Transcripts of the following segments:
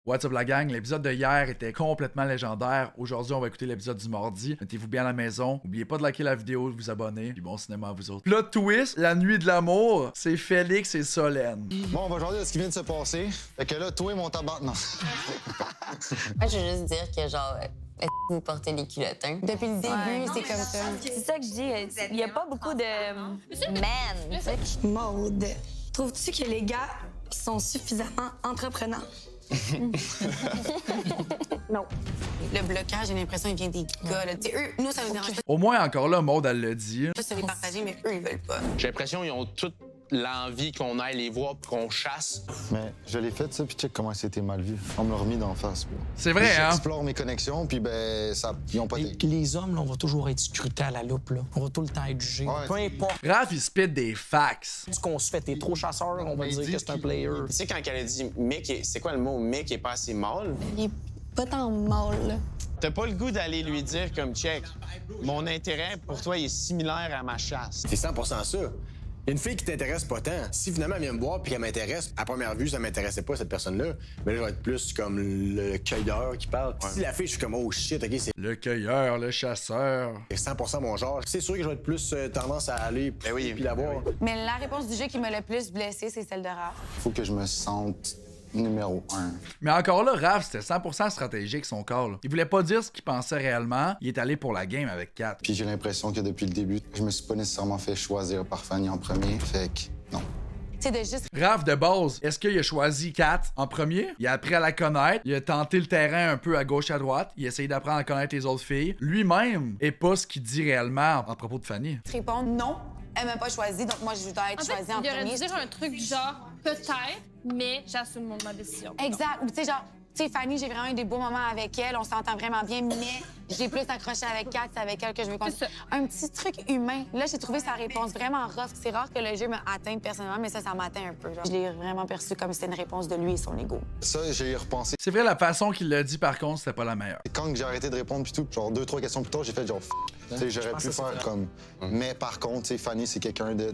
What's up la gang, l'épisode de hier était complètement légendaire. Aujourd'hui, on va écouter l'épisode du mardi. Mettez-vous bien à la maison. N'oubliez pas de liker la vidéo, de vous abonner. Puis bon cinéma à vous autres. Plot twist, la nuit de l'amour, c'est Félix et Solène. Bon, on va regarder ce qui vient de se passer. Fait que là, toi et mon tabac... Non. Moi, je veux juste dire que, genre, vous portez les culottes, hein? Depuis le début, c'est comme ça. C'est ça que je dis. Il n'y a pas beaucoup de man. tu sais. Maude, trouves-tu que les gars sont suffisamment entreprenants? Non. Le blocage, j'ai l'impression, il vient des gars. Là. Eux, nous, ça nous dérange pas. Au moins, encore là, Maud, elle l'a dit. Juste se les partager, mais eux, ils veulent pas. J'ai l'impression qu'ils ont toute l'envie qu'on aille les voir puis qu'on chasse. Mais je l'ai fait, ça, puis check comment c'était mal vu. On me l'a remis d'en face. Bro. C'est vrai, hein? J'explore mes connexions, puis ben, ça, ils ont pas été. Les hommes, là, on va toujours être scrutés à la loupe. Là. On va tout le temps être jugé. Ouais. Peu importe Raph, il spit des facts. ce qu'on se fait. T'es trop chasseur, on va dire que c'est un player. Tu sais, quand elle a dit mec, c'est quoi le mot mec est pas assez mâle? Il est pas tant mal, là. T'as pas le goût d'aller lui dire comme check. Mon intérêt pour toi il est similaire à ma chasse. C'est 100% ça. Il y a une fille qui t'intéresse pas tant. Si finalement elle vient me voir puis qu'elle m'intéresse, à première vue, ça m'intéressait pas, cette personne-là. Mais là, je vais être plus comme le cueilleur qui parle. Si la fille, je suis comme, oh shit, OK, c'est Le cueilleur, le chasseur. 100% mon genre. C'est sûr que je vais être plus tendance à aller puis la voir. Mais la réponse du jeu qui m'a le plus blessée, c'est celle de Raph. Faut que je me sente numéro 1. Mais encore là, Raph, c'était 100% stratégique son corps. Là. Il voulait pas dire ce qu'il pensait réellement. Il est allé pour la game avec Kat. Puis j'ai l'impression que depuis le début, je me suis pas nécessairement fait choisir par Fanny en premier. Fait que non. C'est de juste. Raph, de base, est-ce qu'il a choisi Kat en premier? Il a appris à la connaître. Il a tenté le terrain un peu à gauche, à droite. Il a essayé d'apprendre à connaître les autres filles. Lui-même est pas ce qu'il dit réellement à propos de Fanny. Répondre non, elle m'a pas choisi, donc moi, je dois être En fait, choisie en il aurait premier. dû dire un truc du genre peut-être, mais j'assume ma décision. Exact. Ou tu sais, genre, tu sais, Fanny, j'ai vraiment eu des beaux moments avec elle, on s'entend vraiment bien, mais j'ai plus accroché avec Kat, c'est avec elle que je veux qu'on... C'est ça. Un petit truc humain. Là, j'ai trouvé sa réponse vraiment rough. C'est rare que le jeu me atteigne personnellement, mais ça m'atteint un peu. Genre. Je l'ai vraiment perçu comme si c'était une réponse de lui et son ego. Ça, j'ai repensé. C'est vrai, la façon qu'il l'a dit, par contre, c'était pas la meilleure. Quand j'ai arrêté de répondre, puis tout, genre 2-3 questions plus tard, j'ai fait genre Tu sais, j'aurais pu faire comme. Mais par contre, tu sais, Fanny, c'est quelqu'un de.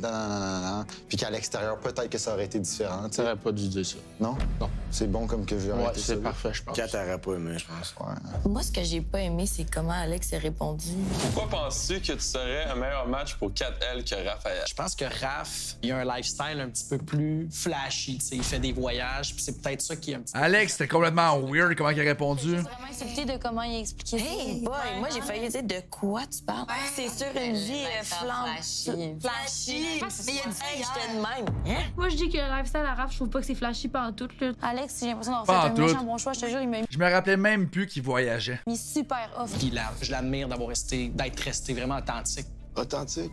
Puis qu'à l'extérieur, peut-être que ça aurait été différent. Tu sais. T'aurais pas dû dire ça. Non? Non. C'est bon comme que j'ai Ouais, arrêté ça. c'est parfait, je pense. Kat t'aurais pas aimé, je pense. Ouais. Moi, ce que j'ai pas aimé, c'est comment Alex a répondu. Pourquoi penses-tu que tu serais un meilleur match pour 4L que Raphaël? Je pense que Raph, il a un lifestyle un petit peu plus flashy. T'sais. Il fait des voyages, puis c'est peut-être ça qui est un petit peu... Alex, c'était complètement weird comment il a répondu. Vraiment insulté de comment il a expliqué Hey boy, moi, j'ai failli dire de quoi tu parles? C'est sur une vie flashy. flashy. Mais il a dit Hey, que j'étais de même. Moi, je dis que le lifestyle à Raph, je trouve pas que c'est flashy pantoute, là. Alex, j'ai l'impression Pas d'avoir en fait un tout. méchant bon choix. Je te jure, il m'a Je me rappelais même plus qu'il voyageait. mis super off. Puis je l'admire d'être resté vraiment authentique. Authentique.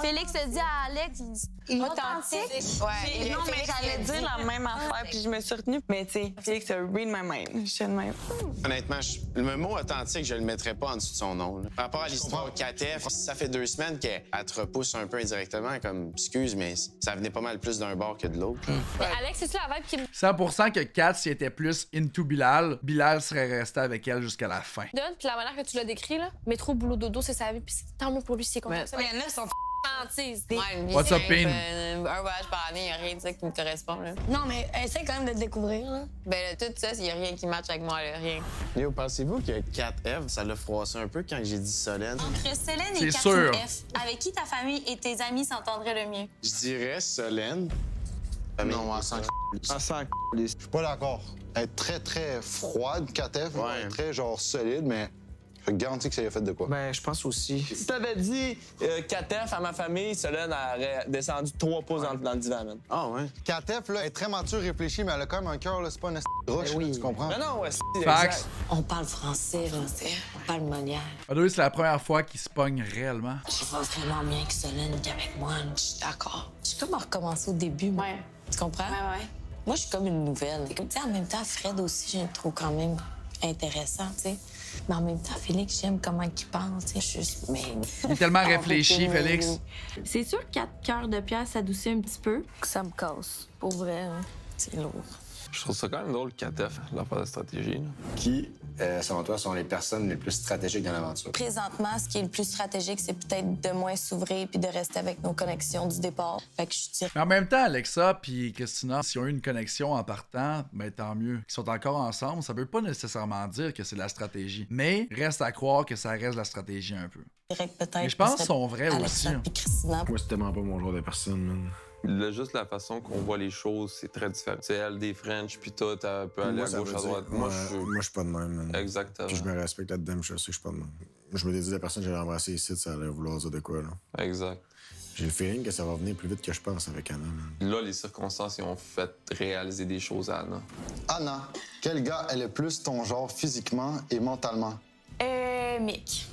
Félix a dit à Alex, Authentique? Ouais. Non, mais j'allais dire la même affaire, puis je me suis retenue. Mais tu sais, Félix a read my mind. Je suis de même. Honnêtement, le mot authentique, je le mettrais pas en dessous de son nom. Là. Par rapport à l'histoire Katef, ça fait 2 semaines qu'elle te repousse un peu indirectement, comme excuse, mais ça venait pas mal plus d'un bord que de l'autre. Mais Alex, c'est ça la vibe qui me 100% que Kat, s'il était plus into Bilal, Bilal serait resté avec elle jusqu'à la fin. donne, puis la manière que tu l'as décrit, là, métro, boulot, dodo, c'est sa vie, puis c'est tant mieux pour lui, c'est comme ça. Mais il y en a qui sont Fantise. Ouais, lui, What's c'est up, Pin? un voyage par année, il n'y a rien de ça qui me correspond. Là. Non, mais essaie quand même de le découvrir, là. Ben là, tout ça, il n'y a rien qui matche avec moi, là, rien. Léo, pensez-vous que 4F, ça l'a froissé un peu quand j'ai dit Solène? entre Solène C'est et sûr. Catherine F, avec qui ta famille et tes amis s'entendraient le mieux? Je dirais Solène. Non, on s'en Je suis pas d'accord. Elle est très, très froide, Katef. Ouais. Elle est très, genre, solide, mais je te garantis que ça y a fait de quoi. Ben, je pense aussi. Si t'avais dit 4F à ma famille, Solène aurait descendu 3 pouces dans le divan, man. Ah ouais? Katef, là, est très mature, réfléchie, mais elle a quand même un cœur, là. C'est pas une roche, oui. là, tu comprends? Mais non, ouais, c'est Facts. exact. On parle français. On parle Molière. By the way, c'est la première fois qu'il se pogne réellement. Je vois vraiment bien que Solène qu'avec moi, je suis d'accord. Je suis comme à recommencer au début, moi. Ouais. Tu comprends? Ouais. Moi, je suis comme une nouvelle. Et comme, tu sais, en même temps, Fred aussi, je le trouve quand même intéressant, tu sais. Mais en même temps, Félix, j'aime comment il pense, tu sais. Juste, mais... Il est tellement réfléchi, Félix. C'est sûr que 4 cœurs de pierre s'adoucit un petit peu. Ça me casse. Pour vrai, hein. C'est lourd. Je trouve ça quand même drôle, Katef, l'affaire de stratégie. Là. Qui, selon toi, sont les personnes les plus stratégiques dans l'aventure? Présentement, ce qui est le plus stratégique, c'est peut-être de moins s'ouvrir puis de rester avec nos connexions du départ. Fait que je dirais... Mais en même temps, Alexa puis Christina, s'ils ont eu une connexion en partant, ben tant mieux. Qu'ils sont encore ensemble, ça veut pas nécessairement dire que c'est de la stratégie. Mais reste à croire que ça reste de la stratégie un peu. Mais je pense qu'ils sont vrais aussi. Moi, c'est tellement pas mon genre de personne, man. Juste la façon qu'on voit les choses, c'est très différent. C'est elle des French, puis toi, tu peux aller à gauche, à droite. Moi, je suis pas de même, man. Exactement. Puis je me respecte là-dedans, je sais que je suis pas de même. Je me dis, la personne que j'allais embrasser ici, ça allait vouloir dire de quoi, là. Exact. J'ai le feeling que ça va venir plus vite que je pense avec Anna, man. Là, les circonstances, ils ont fait réaliser des choses à Anna. Anna, quel gars est le plus ton genre physiquement et mentalement? Mick.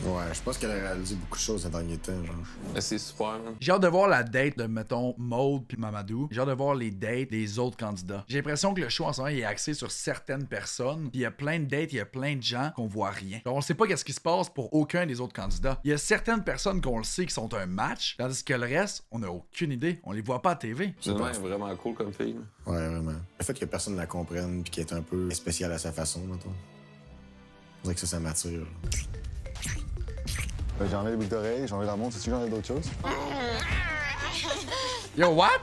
Ouais, je pense qu'elle a réalisé beaucoup de choses ces derniers temps, genre. C'est super, man. J'ai hâte de voir la date de, mettons, Maud puis Mamadou. J'ai hâte de voir les dates des autres candidats. J'ai l'impression que le show en ce moment il est axé sur certaines personnes. Puis il y a plein de dates, il y a plein de gens qu'on voit rien. Donc on sait pas qu'est-ce qui se passe pour aucun des autres candidats. Il y a certaines personnes qu'on le sait qui sont un match, tandis que le reste, on n'a aucune idée. On les voit pas à TV. C'est vraiment cool comme fille. Là. Ouais, vraiment. Le fait que personne ne la comprenne puis qu'elle est un peu spéciale à sa façon, mettons. On dirait que ça m'attire. J'ai enlevé les boucles d'oreilles, j'ai enlevé la montre. Sais-tu que j'en ai d'autres choses? Yo, what?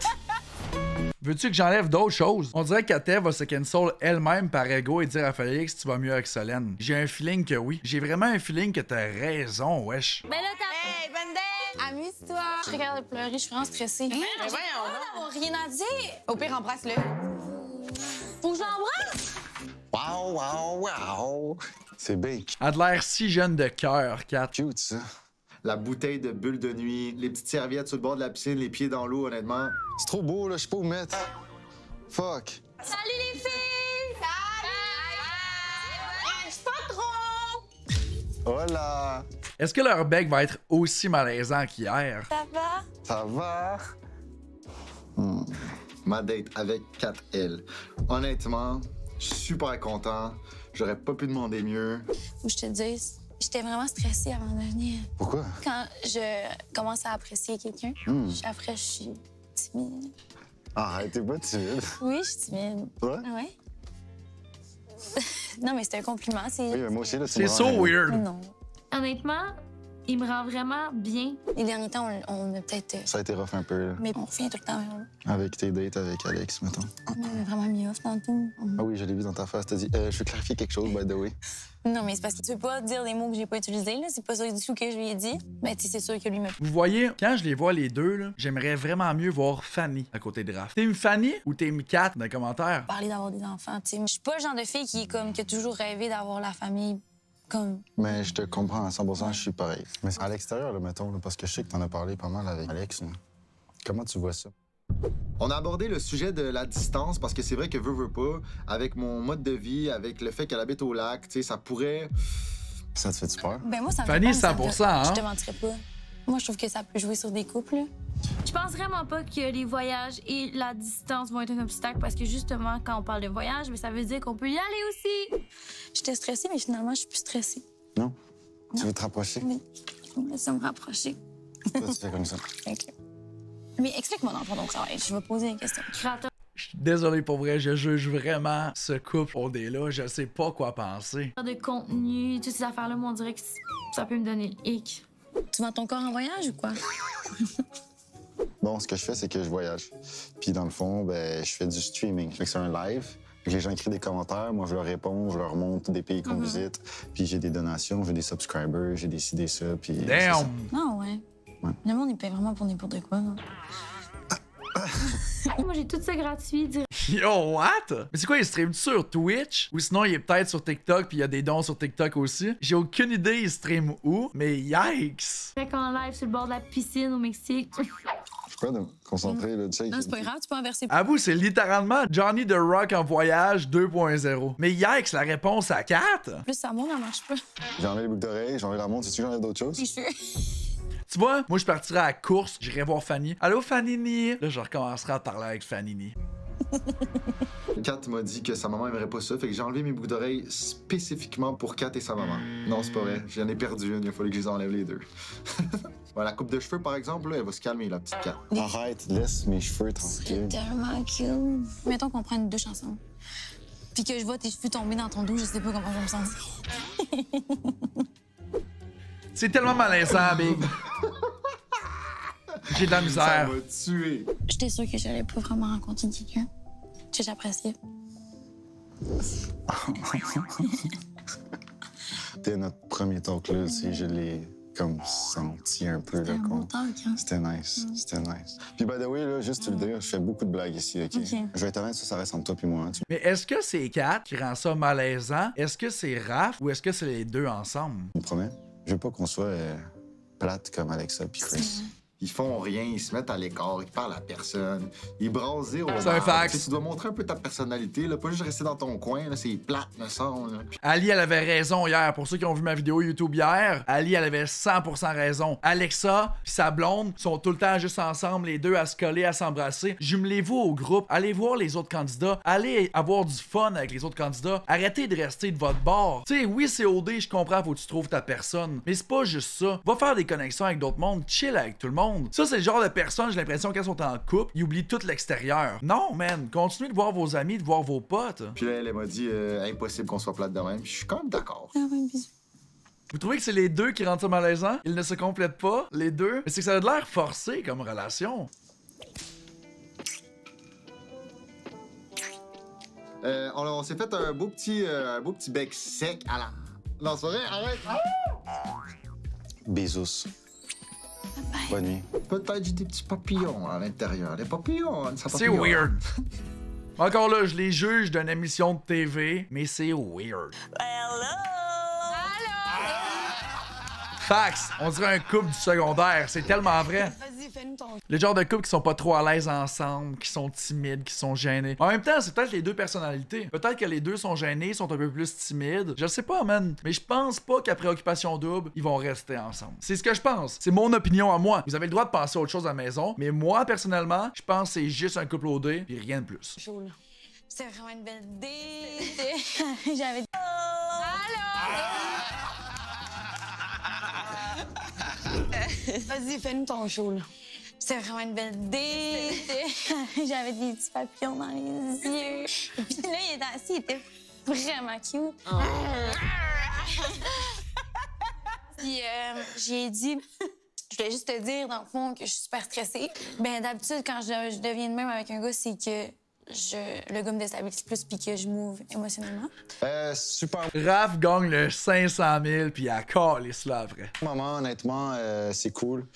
Veux-tu que j'enlève d'autres choses? On dirait qu'Atev va se cancel elle-même par ego et dire à Félix tu vas mieux avec Solène. J'ai un feeling que oui. J'ai vraiment un feeling que t'as raison, wesh. Ben là, t'as... Hey, Bendel! Amuse-toi! Je regarde pleurer, je suis vraiment stressée. Mais voyons, rien à dire. Au pire, embrasse-le. Faut que j'embrasse! Wow, wow, wow! C'est bake. Elle a de l'air si jeune de cœur, Kat. Cute, ça. La bouteille de bulles de nuit, les petites serviettes sur le bord de la piscine, les pieds dans l'eau, honnêtement. C'est trop beau, là, je sais pas où mettre. Fuck. Salut les filles! Salut! Je pas trop! Hola! Est-ce que leur bec va être aussi malaisant qu'hier? Ça va? Ça va? Ma date avec 4L. Honnêtement, je suis super content. J'aurais pas pu demander mieux. Faut que je te dise, j'étais vraiment stressée avant de venir. Pourquoi? Quand je commence à apprécier quelqu'un, après, je suis timide. Arrête, t'es pas timide. Oui, je suis timide. Ouais? Ouais. Non, mais c'est un compliment. Oui, mais moi aussi, là, c'est so weird. Non. Honnêtement, il me rend vraiment bien. Les derniers temps, on a peut-être... Ça a été rough un peu, là. Mais on revient tout le temps vers là. Avec tes dates avec Alex, mettons. On a vraiment mis off tantôt. Ah oui, je l'ai vu dans ta face. T'as dit, je veux clarifier quelque chose, by the way. Non, mais c'est parce que tu veux pas dire des mots que j'ai pas utilisés, là. C'est pas ça du tout que je lui ai dit. Ben, tu sais, c'est sûr que lui me... Vous voyez, quand je les vois les deux, là, j'aimerais vraiment mieux voir Fanny à côté de Raph. Team Fanny ou Team Kat dans les commentaires? Parler d'avoir des enfants, tu sais. Je suis pas le genre de fille qui a toujours rêvé d'avoir la famille comme... Mais je te comprends à 100%, je suis pareil. Mais à l'extérieur, là, mettons, là, parce que je sais que t'en as parlé pas mal avec Alex. Là. Comment tu vois ça? On a abordé le sujet de la distance parce que c'est vrai que veux pas, avec mon mode de vie, avec le fait qu'elle habite au lac, tu sais, ça pourrait... Ça te fait-tu peur? Ben moi, ça me Fanny, fait peur, 100%, hein? Je te mentirais pas. Moi, je trouve que ça peut jouer sur des couples, là. Je pense vraiment pas que les voyages et la distance vont être un obstacle parce que justement, quand on parle de voyage, ça veut dire qu'on peut y aller aussi. J'étais stressée, mais finalement, je suis plus stressée. Non? Tu veux te rapprocher? Oui. Je me laisse me rapprocher. Pourquoi tu fais comme ça? OK. Mais explique-moi dans ton travail. Je vais poser une question. Créateur Je suis désolé pour vrai, je juge vraiment ce couple au là. Je sais pas quoi penser. de contenu, toutes ces affaires-là, moi, on dirait que ça peut me donner le hic. Tu vends ton corps en voyage ou quoi? Bon, ce que je fais, c'est que je voyage. Puis dans le fond, ben, je fais du streaming. Fait que c'est un live. Puis les gens écrivent des commentaires, moi je leur réponds, je leur montre des pays qu'on visite. Puis j'ai des donations, j'ai des subscribers, j'ai décidé ça. Puis Damn! Non, ouais. Le monde, il paie vraiment pour n'importe quoi. Hein. Moi, j'ai tout ça gratuit. Yo, what? Mais c'est quoi, il stream sur Twitch? Ou sinon, il est peut-être sur TikTok, puis il y a des dons sur TikTok aussi. J'ai aucune idée, il stream où, mais yikes! Fait qu'en live sur le bord de la piscine au Mexique. Je suis pas de me concentrer, là, tu sais. Non, c'est pas grave, tu peux inverser. Avoue, c'est littéralement Johnny the Rock en voyage 2.0. Mais yikes, la réponse à 4? Plus ça monte, ça marche pas. J'ai enlevé les boucles d'oreilles, j'ai enlevé la montre, sais-tu que j'en ai d'autres choses? Les cheveux. Tu vois, moi je partirais à la course, j'irais voir Fanny. Allô Fanny? Là, je recommencerai à parler avec Fanny. Kat m'a dit que sa maman aimerait pas ça, fait que j'ai enlevé mes boucles d'oreilles spécifiquement pour Kat et sa maman. Non, c'est pas vrai, j'en ai perdu une, il a fallu que je les enlève les deux. Ouais, la coupe de cheveux, par exemple, là, elle va se calmer, la petite Kat. Arrête, laisse mes cheveux tranquilles. Tellement cute. Mettons qu'on prend une douche ensemble. Puis que je vois tes cheveux tomber dans ton dos, je sais pas comment je vais me sentir. C'est tellement malaisant, Big. J'ai de la misère. Ça m'a tué. J'étais sûre que j'allais pas vraiment rencontrer quelqu'un que j'appréciais. C'était notre premier talk là, tu sais, je l'ai comme senti un peu. Là, un bon talk, hein? C'était nice, c'était nice. Puis by the way, là, juste te le dire, je fais beaucoup de blagues ici, OK? Je vais être honnête, ça reste entre toi puis moi. Hein, Mais est-ce que c'est Kat qui rend ça malaisant? Est-ce que c'est Raph ou est-ce que c'est les deux ensemble? Tu me promets? Je veux pas qu'on soit plate comme Alexa puis Chris. Ils font rien, ils se mettent à l'écart, ils parlent à personne. Ils brassent zéro. C'est un fact. Tu dois montrer un peu ta personnalité, là, pas juste rester dans ton coin, là, c'est plate, me semble. Là. Ali, elle avait raison hier. Pour ceux qui ont vu ma vidéo YouTube hier, Ali, elle avait 100% raison. Alexa puis sa blonde sont tout le temps juste ensemble, les deux à se coller, à s'embrasser. Jumelez-vous au groupe, allez voir les autres candidats, allez avoir du fun avec les autres candidats. Arrêtez de rester de votre bord. Tu sais, oui, c'est OD, je comprends, faut que tu trouves ta personne. Mais c'est pas juste ça. Va faire des connexions avec d'autres mondes, chill avec tout le monde. Ça, c'est le genre de personnes, j'ai l'impression, qu'elles sont en couple, ils oublient tout l'extérieur. Non, man, continuez de voir vos amis, de voir vos potes. Puis là, elle m'a dit impossible qu'on soit plate de même. Puis je suis quand même d'accord. Vous trouvez que c'est les deux qui rendent ça malaisant? Ils ne se complètent pas, les deux? Mais c'est que ça a de l'air forcé comme relation. On s'est fait un beau petit bec sec à la... Non, c'est vrai, arrête! Bisous. Bonne nuit. Peut-être j'ai des petits papillons à l'intérieur. Des papillons, ça C'est weird. Encore là, je les juge d'une émission de TV, mais c'est weird. Fax, on dirait un couple du secondaire, c'est tellement vrai. Vas-y, fais-nous ton... Le genre de couple qui sont pas trop à l'aise ensemble, qui sont timides, qui sont gênés. En même temps, c'est peut-être les deux personnalités. Peut-être que les deux sont gênés, sont un peu plus timides. Je sais pas, man. Mais je pense pas qu'après Occupation Double, ils vont rester ensemble. C'est ce que je pense. C'est mon opinion à moi. Vous avez le droit de penser à autre chose à la maison. Mais moi, personnellement, je pense que c'est juste un couple OD, puis rien de plus. C'était vraiment une belle idée. J'avais... Vas-y, fais-nous ton show, là. C'était vraiment une belle idée. J'avais des petits papillons dans les yeux. Et puis là, il était assis, il était vraiment cute. Puis j'ai dit, je voulais juste te dire, dans le fond, que je suis super stressée. Ben d'habitude, quand je deviens de même avec un gars, c'est que le gars me déstabilise plus puis que je m'ouvre émotionnellement. Super. Raph gagne le 500 000 puis elle calisse là après. Maman, honnêtement, c'est cool.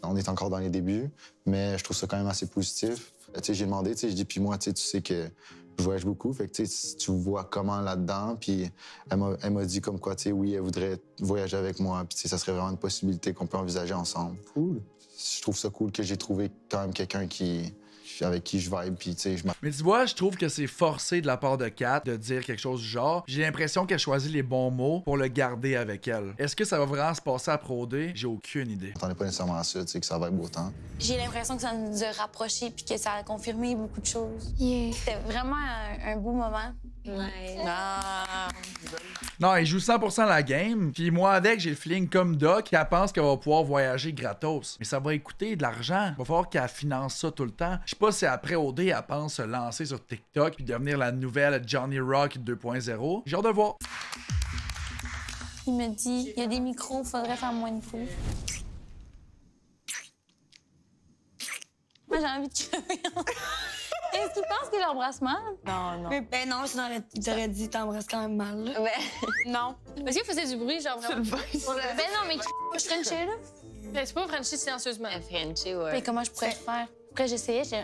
On est encore dans les débuts, mais je trouve ça quand même assez positif. Tu sais, j'ai demandé, tu sais, je dis, puis moi, tu sais que je voyage beaucoup, fait que tu sais, tu vois comment là-dedans, puis elle m'a dit comme quoi, tu sais, oui, elle voudrait voyager avec moi, puis tu sais, ça serait vraiment une possibilité qu'on peut envisager ensemble. Cool. Je trouve ça cool que j'ai trouvé quand même quelqu'un avec qui je vibe, puis tu sais, Mais tu vois, je trouve que c'est forcé de la part de Kat de dire quelque chose du genre. J'ai l'impression qu'elle choisit les bons mots pour le garder avec elle. Est-ce que ça va vraiment se passer à Pro D? J'ai aucune idée. Je m'attendais pas nécessairement à ça, tu sais, que ça va être beau temps. J'ai l'impression que ça nous a rapprochés puis que ça a confirmé beaucoup de choses. Yeah. C'était vraiment un beau moment. Ouais. Non, il joue 100% la game, puis moi avec, j'ai le feeling comme Doc qu'elle pense qu'elle va pouvoir voyager gratos. Mais ça va coûter de l'argent. Il va falloir qu'elle finance ça tout le temps. Je sais pas si après OD, elle pense se lancer sur TikTok puis devenir la nouvelle Johnny Rock 2.0. J'ai hâte de voir. Il me dit, il y a des micros, faudrait faire moins de fous. Moi, j'ai envie de crever. Est-ce qu'il pense qu'il l'embrasse mal? Non. Ben non, sinon, t'aurais dit t'embrasses quand même mal. Là. Non. Parce qu'il faisait du bruit, genre vraiment. Ben non, mais je Frenchais, là. Mais tu peux Frencher silencieusement. Frencher, ouais. Mais comment je pourrais le faire? Après, j'essayais, C'est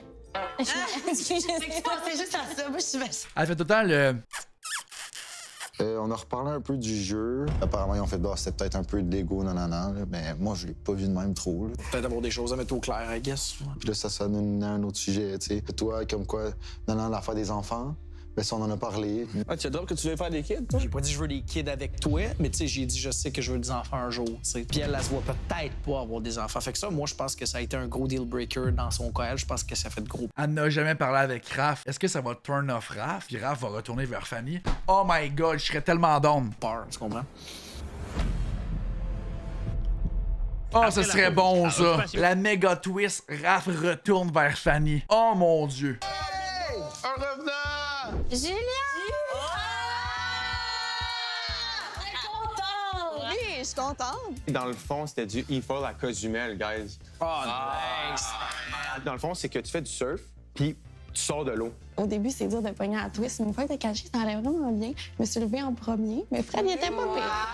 juste à ça, moi, je suis Elle fait tout le temps le... On a reparlé un peu du jeu. Apparemment, ils ont fait, bah, c'était peut-être un peu de l'ego, nanana. Mais moi, je l'ai pas vu de même trop. Là. Peut-être avoir des choses à mettre au clair, I guess. Puis là, ça nous à un autre sujet, tu sais. Toi, comme quoi, l'affaire des enfants, ben ça, on en a parlé. Ah, tu as drôle que tu veux faire des kids, toi? J'ai pas dit je veux des kids avec toi, mais tu sais, j'ai dit je sais que je veux des enfants un jour, tu sais. Puis elle se voit peut-être pas avoir des enfants. Fait que ça, moi, je pense que ça a été un gros deal breaker dans son cas. Je pense que ça fait de gros. Elle n'a jamais parlé avec Raph. Est-ce que ça va turn off Raph? Puis Raph va retourner vers Fanny. Oh my god, je serais tellement down. Peur, tu comprends? Oh, ce serait bon, ça. La méga twist, Raph retourne vers Fanny. Oh mon Dieu. Hey! Un revenant! Julien! Oui, je suis contente. Dans le fond, c'était du e-fall à Cozumel, guys. Oh, nice! Dans le fond, c'est que tu fais du surf, puis tu sors de l'eau. Au début, c'est dur de pogner à la twist. Une fois que t'as caché, ça allait vraiment bien. Je me suis levée en premier, mais Fred, il était pas pire.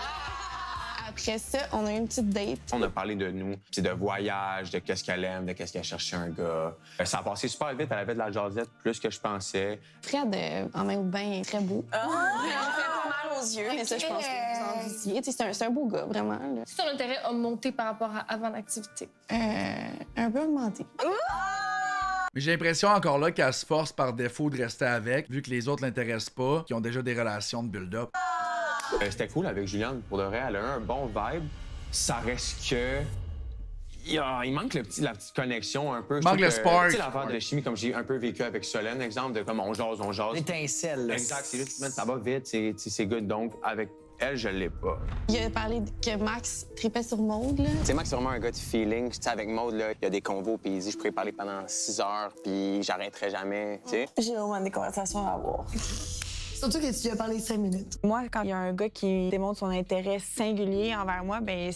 Après ça, on a eu une petite date. On a parlé de nous, puis de voyage, de qu'est-ce qu'elle aime, de qu'est-ce qu'elle cherche chez un gars. Ça a passé super vite, elle avait de la jasette, plus que je pensais. Fred, en main de bain, est très beau. Il fait pas mal aux yeux. Mais ça, je pense que vous en disiez. C'est un beau gars, vraiment. Là. Si ton intérêt a monté par rapport à avant l'activité? Un peu augmenté. Mais j'ai l'impression encore là qu'elle se force par défaut de rester avec, vu que les autres l'intéressent pas, qui ont déjà des relations de build-up. C'était cool avec Juliane, pour de vrai, elle a eu un bon vibe. Ça reste que... Il manque la petite connexion un peu. Manque le spark. Tu sais, l'affaire de chimie, comme j'ai un peu vécu avec Solène, exemple, de comme on jase. L'étincelle. Exact, c'est juste, ça va vite, c'est good. Donc, avec elle, je l'ai pas. Il a parlé que Max tripait sur Maud, là. Tu sais, Max, c'est vraiment un gars de feeling. Tu sais, avec Maud, là, il y a des convos, puis il dit, je pourrais parler pendant 6 heures, puis j'arrêterai jamais, tu sais. J'ai vraiment des conversations à avoir. Surtout que tu lui as parlé 5 minutes. Moi, quand il y a un gars qui démontre son intérêt singulier envers moi, ben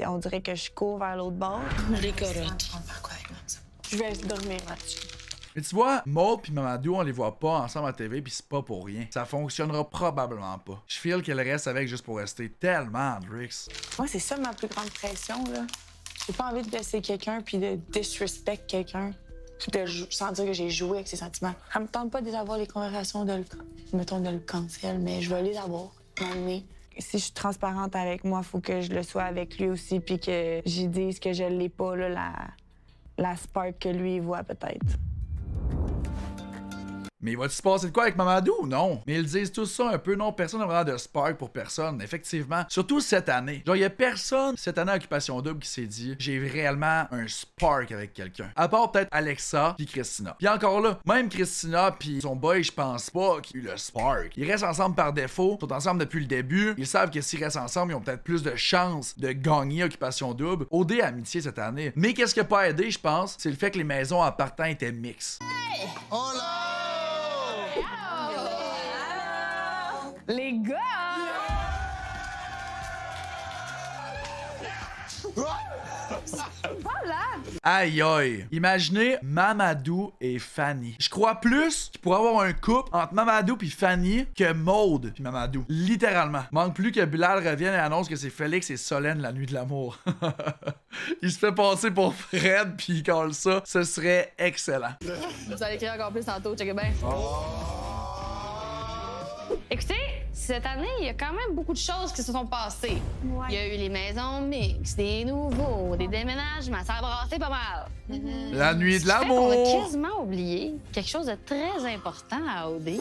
on dirait que je cours vers l'autre bord. Les corottes. Je vais dormir là-dessus. Mais tu vois, Maud pis Mamadou, on les voit pas ensemble à TV pis c'est pas pour rien. Ça fonctionnera probablement pas. Je feel qu'elle reste avec juste pour rester tellement Drix. Moi, c'est ça ma plus grande pression, là. J'ai pas envie de laisser quelqu'un puis de disrespect quelqu'un. Sans dire que j'ai joué avec ses sentiments. Ça me tente pas d'avoir les conversations de le cancel, mais je vais les avoir. Si je suis transparente avec moi, il faut que je le sois avec lui aussi, puis que j'y dise que je l'ai pas, là, la spark que lui voit peut-être. Mais va-tu se passer de quoi avec Mamadou ou non? Mais ils disent tous ça un peu, non, personne n'a vraiment de spark pour personne, effectivement. Surtout cette année. Genre, il y a personne cette année à Occupation Double qui s'est dit j'ai réellement un spark avec quelqu'un. À part peut-être Alexa puis Christina. Puis encore là, même Christina puis son boy, je pense pas qu'il y a eu le spark. Ils restent ensemble par défaut, ils sont ensemble depuis le début. Ils savent que s'ils restent ensemble, ils ont peut-être plus de chances de gagner Occupation Double. OD Amitié cette année. Mais qu'est-ce qui a pas aidé, je pense, c'est le fait que les maisons en partant étaient mixtes. Hey! Oh là! Les gars! Voilà! Aïe aïe! Imaginez Mamadou et Fanny. Je crois plus qu'il pourrait y avoir un couple entre Mamadou et Fanny que Maud et Mamadou. Littéralement. Manque plus que Bilal revienne et annonce que c'est Félix et Solène la nuit de l'amour. Il se fait passer pour Fred puis il colle ça. Ce serait excellent. Vous allez écrire encore plus tantôt, checkez bien. Écoutez, cette année, il y a quand même beaucoup de choses qui se sont passées. Ouais. Il y a eu les maisons mixtes, des nouveaux, des déménagements, ça a brassé pas mal. La nuit de On a l'amour! quasiment oublié quelque chose de très important à OD.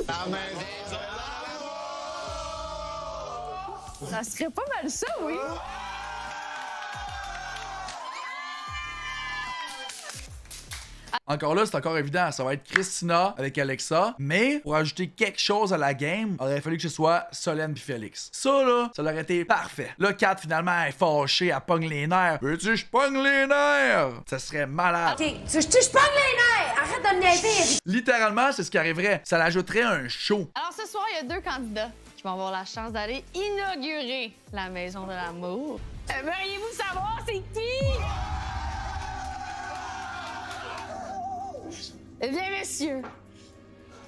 Ça serait pas mal ça, oui. Encore là, c'est encore évident, ça va être Christina avec Alexa, mais pour ajouter quelque chose à la game, il aurait fallu que ce soit Solène puis Félix. Ça là, ça aurait été parfait. Là, Kat finalement est fâchée, elle pogne les nerfs. Veux-tu que je pogne les nerfs? Ça serait malade. OK, tu je pogne les nerfs! Arrête de me niaiser! Littéralement, c'est ce qui arriverait. Ça l'ajouterait un show. Alors ce soir, il y a 2 candidats qui vont avoir la chance d'aller inaugurer la Maison de l'amour. Aimeriez-vous savoir c'est qui? Eh bien, messieurs,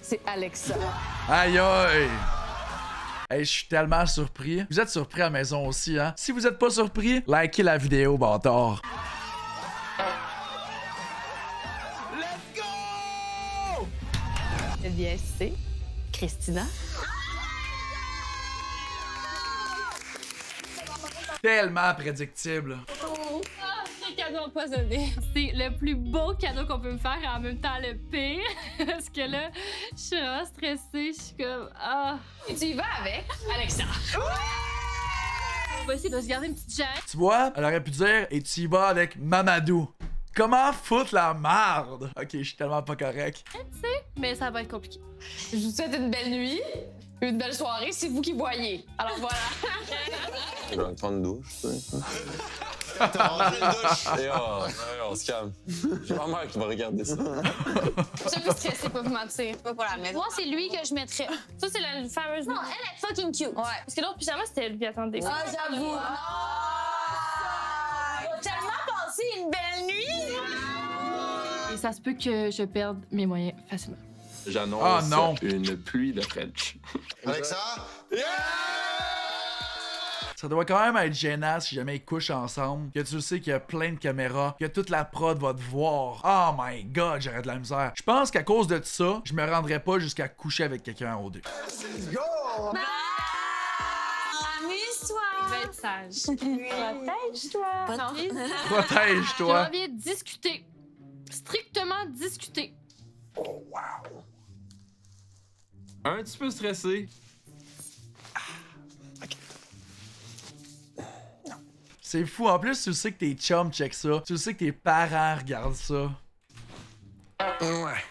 c'est Alexa. Aïe aïe! Hey, je suis tellement surpris. Vous êtes surpris à la maison aussi, hein? Si vous êtes pas surpris, likez la vidéo, bâtard. Let's go! Eh bien, c'est Christina. Tellement prédictible. Cadeau empoisonné. C'est le plus beau cadeau qu'on peut me faire et en même temps le pire. Parce que là, je suis vraiment stressée. Je suis comme. Ah. Et tu y vas avec Alexa. On va essayer de se garder une petite gêne. Tu vois, elle aurait pu dire et tu y vas avec Mamadou. Comment foutre la merde? Ok, je suis tellement pas correct. Tu sais, mais ça va être compliqué. Je vous souhaite une belle nuit. Une belle soirée, c'est vous qui voyez. Alors voilà. Je vais prendre une douche, tu sais. T'as une douche! Et on se calme. J'ai ma mère qui va regarder ça. Je suis plus stressée, pas vous mentir. Pas pour la mettre. Moi, c'est lui que je mettrais. Ça, c'est la fameuse. Non, elle est fucking cute. Ouais. Parce que l'autre pyjama, c'était lui. Attendez. Ah, j'avoue. Tellement passé une belle nuit. Et ça se peut que je perde mes moyens facilement. J'annonce une pluie de French. Alexa? Ça doit quand même être gênant si jamais ils couchent ensemble, que tu sais qu'il y a plein de caméras, que toute la prod va te voir. Oh my god, j'aurais de la misère. Je pense qu'à cause de ça, je me rendrais pas jusqu'à coucher avec quelqu'un en O2. Let's go! Amuse-toi. Je vais être sage. Protège-toi. Non. Protège-toi. J'ai envie de discuter. Strictement discuter. Oh, wow. Un petit peu stressé. C'est fou. En plus, tu sais que tes chums check ça. Tu sais que tes parents regardent ça. Ouais.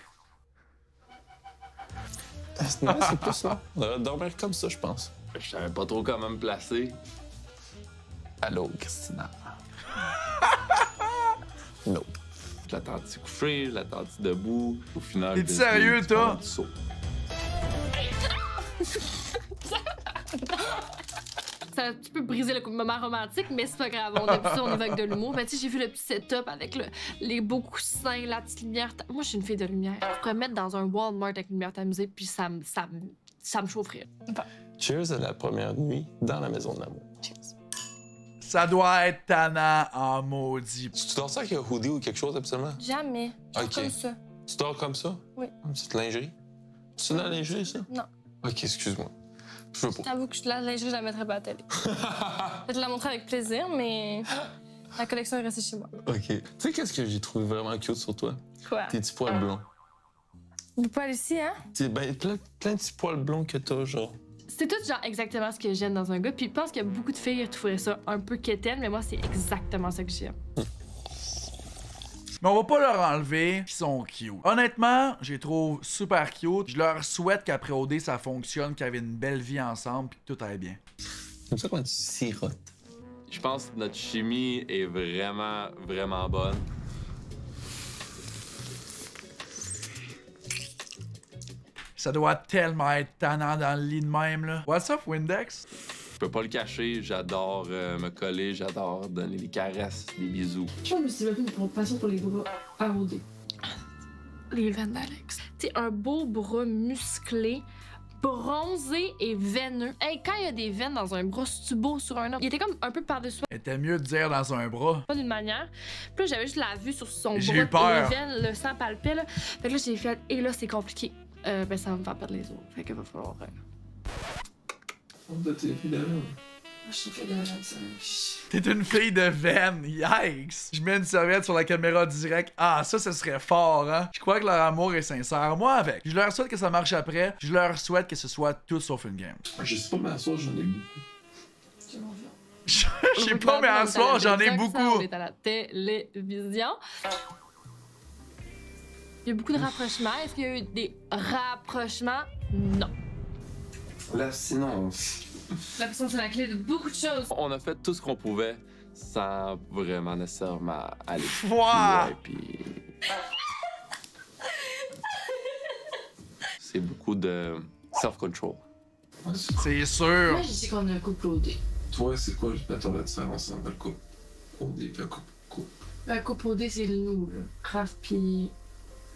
C'est plus ça. On devrait dormir comme ça, je pense. Je savais pas trop comment me placer. Allô, Christina. Nope. Je l'attends-tu couché, je l'attends-tu debout. Au final, T'es sérieux, toi? Ça a un petit peu brisé le moment romantique, mais c'est pas grave. On a vu ça, on évoque de l'humour. Mais tu sais, j'ai vu le petit setup avec les beaux coussins, la petite lumière. Moi, je suis une fille de lumière. Je pourrais me mettre dans un Walmart avec une lumière tamisée, puis ça me chaufferait. Cheers à la première nuit dans la maison de l'amour. Cheers. Ça doit être tannant en maudit. Tu dors ça avec un hoodie ou quelque chose, absolument? Jamais. Ok. Comme ça. Tu dors comme ça? Oui. Une petite lingerie? C'est de la lingerie, ça? Non. Ok, excuse-moi. Je veux pas. T'avoue que la lingerie, je la mettrais pas à la télé. Je vais te la montrer avec plaisir, mais la collection est restée chez moi. Ok. Tu sais, qu'est-ce que j'ai trouvé vraiment cute sur toi? Quoi? Tes petits poils blonds. Du poil ici, hein? Ben, plein de petits poils blonds que t'as, genre. C'est tout genre exactement ce que j'aime dans un gars. Puis je pense qu'il y a beaucoup de filles qui trouveraient ça un peu quétaine, mais moi, c'est exactement ça que j'aime. Mais on va pas leur enlever qu'ils sont cute. Honnêtement, je les trouve super cute. Je leur souhaite qu'après OD, ça fonctionne, qu'ils avaient une belle vie ensemble puis que tout aille bien. Comme ça quand tu sirotes. Je pense que notre chimie est vraiment, vraiment bonne. Ça doit tellement être tannant dans le lit de même, là. What's up, Windex? Je peux pas le cacher, j'adore me coller, j'adore donner des caresses, des bisous. Je pense que c'est même une passion pour les bras à OD. Les veines d'Alex. Tu sais, un beau bras musclé, bronzé et veineux. Hey, quand il y a des veines dans un bras, c'est-tu beau sur un autre? Il était comme un peu par-dessus. Était mieux de dire dans un bras. Pas d'une manière. Puis là, j'avais juste la vue sur son J'ai bras. eu peur. Les veines, le sang palpait, là. Fait que là, j'ai fait, et là, c'est compliqué. Ben, ça va me faire perdre les os. Fait qu'il va falloir. T'es fidèle. Je suis fidèle à ça. T'es une fille de veine, yikes! Je mets une serviette sur la caméra direct. Ah, ça serait fort, hein? Je crois que leur amour est sincère. Moi avec. Je leur souhaite que ça marche après. Je leur souhaite que ce soit tout sauf une game. Je sais pas, mais à soir, j'en ai beaucoup. Je sais pas, mais à soir, j'en ai beaucoup. On est à la télévision. Il y a beaucoup de rapprochements. Est-ce qu'il y a eu des rapprochements? Non. L'abstinence. L'abstinence, c'est la clé de beaucoup de choses. On a fait tout ce qu'on pouvait sans vraiment nécessairement aller plus Wow. loin, puis... C'est beaucoup de self-control. C'est sûr. Moi, je dis qu'on a un couple OD. Toi, c'est quoi la différence entre le couple OD et le couple? Un couple OD, c'est nous, là. Raph puis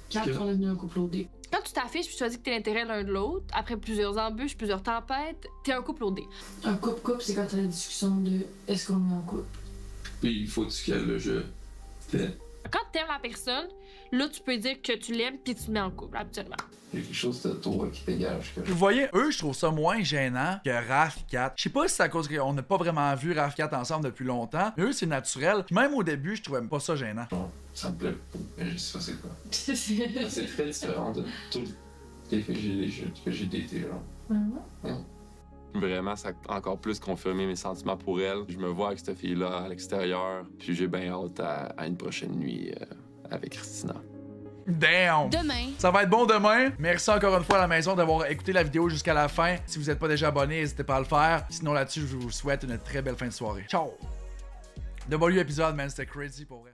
Kat, on est devenu un couple OD. Quand tu t'affiches puis tu choisis que t'es l'intérêt l'un de l'autre, après plusieurs embûches, plusieurs tempêtes, t'es un couple OD. Un couple-couple, c'est quand t'as la discussion de est-ce qu'on est en couple. Puis il faut-tu qu'elle le jeu fait? Quand t'aimes la personne, là, tu peux dire que tu l'aimes puis tu te mets en couple, absolument. Il y a quelque chose de toi qui dégage. Vous voyez, eux, je trouve ça moins gênant que Raph et Kat. Je sais pas si c'est à cause qu'on n'a pas vraiment vu Raph et Kat ensemble depuis longtemps, mais eux, c'est naturel. Puis même au début, je trouvais pas ça gênant. Ça me plaît pas, mais je sais pas c'est quoi. C'est très différent de toutes les filles que j'ai datées, genre. Vraiment, ça a encore plus confirmé mes sentiments pour elle. Je me vois avec cette fille-là à l'extérieur, puis j'ai bien hâte à une prochaine nuit avec Christina. Damn! Demain. Ça va être bon demain. Merci encore une fois à la maison d'avoir écouté la vidéo jusqu'à la fin. Si vous n'êtes pas déjà abonné, n'hésitez pas à le faire. Sinon là-dessus, je vous souhaite une très belle fin de soirée. Ciao! W épisode, man, c'était crazy pour vrai.